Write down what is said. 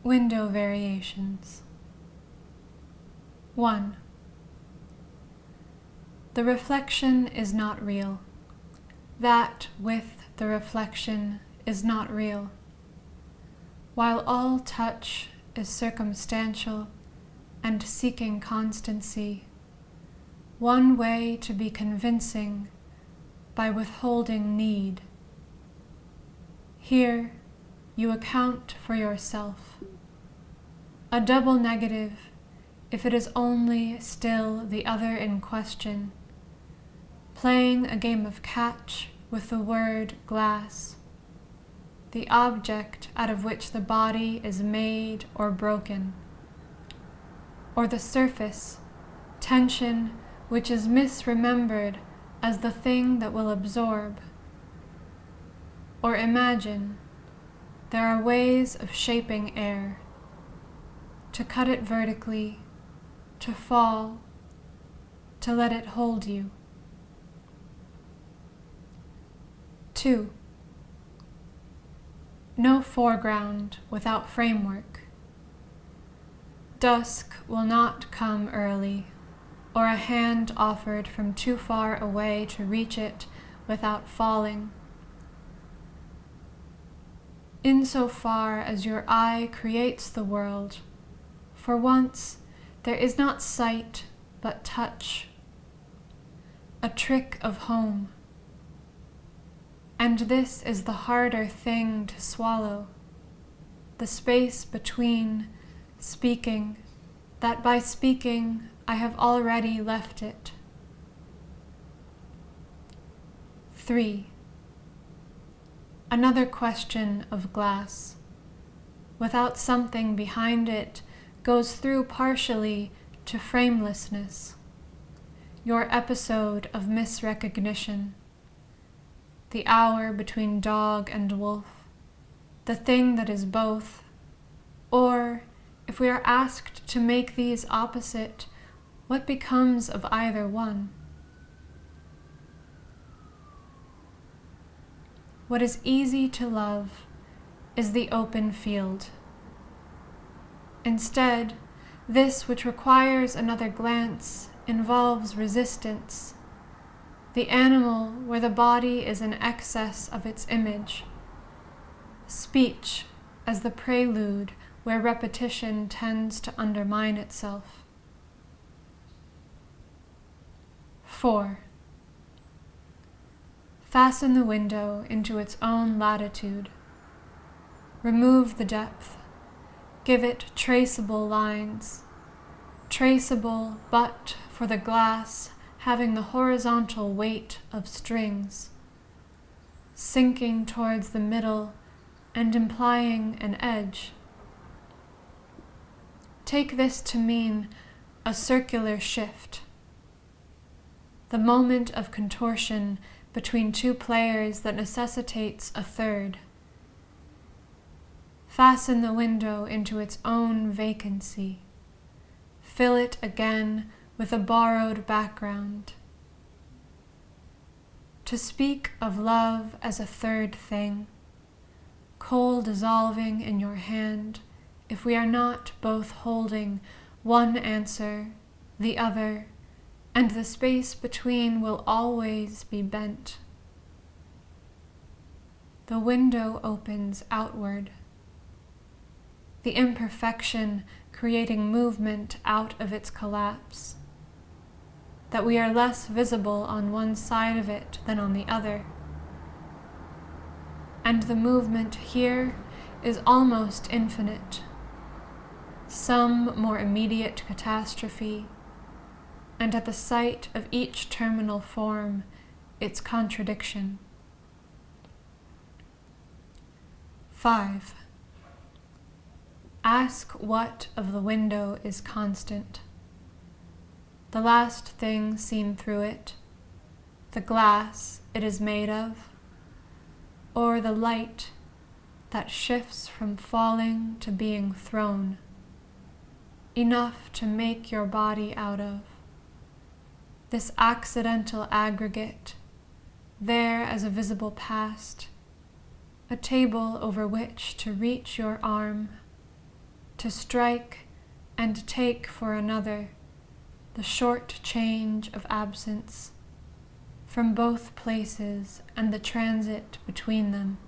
Window variations. 1. The reflection is not real. That with the reflection is not real. While all touch is circumstantial and seeking constancy, one way to be convincing by withholding need. Here you account for yourself. A double negative if it is only still the other in question, playing a game of catch with the word glass, the object out of which the body is made or broken, or the surface, tension which is misremembered as the thing that will absorb. Or imagine, there are ways of shaping air, to cut it vertically, to fall, to let it hold you. 2. No foreground without framework. Dusk will not come early, or a hand offered from too far away to reach it without falling. Insofar as your eye creates the world, for once there is not sight but touch, a trick of home. And this is the harder thing to swallow, the space between speaking, that by speaking I have already left it. 3. Another question of glass, without something behind it, goes through partially to framelessness, your episode of misrecognition, the hour between dog and wolf, the thing that is both, or, if we are asked to make these opposite, what becomes of either one? What is easy to love is the open field. Instead, this which requires another glance involves resistance, the animal where the body is in excess of its image, speech as the prelude where repetition tends to undermine itself. 4. Fasten the window into its own latitude. Remove the depth. Give it traceable lines. Traceable but for the glass having the horizontal weight of strings, sinking towards the middle and implying an edge. Take this to mean a circular shift, the moment of contortion between two players that necessitates a third. Fasten the window into its own vacancy. Fill it again with a borrowed background. To speak of love as a third thing, coal dissolving in your hand, if we are not both holding one answer, the other, and the space between will always be bent. The window opens outward, the imperfection creating movement out of its collapse, that we are less visible on one side of it than on the other. And the movement here is almost infinite, some more immediate catastrophe, and at the sight of each terminal form, its contradiction. 5. Ask what of the window is constant. The last thing seen through it, the glass it is made of, or the light that shifts from falling to being thrown, enough to make your body out of. This accidental aggregate, there as a visible past, a table over which to reach your arm, to strike and take for another the short change of absence from both places and the transit between them.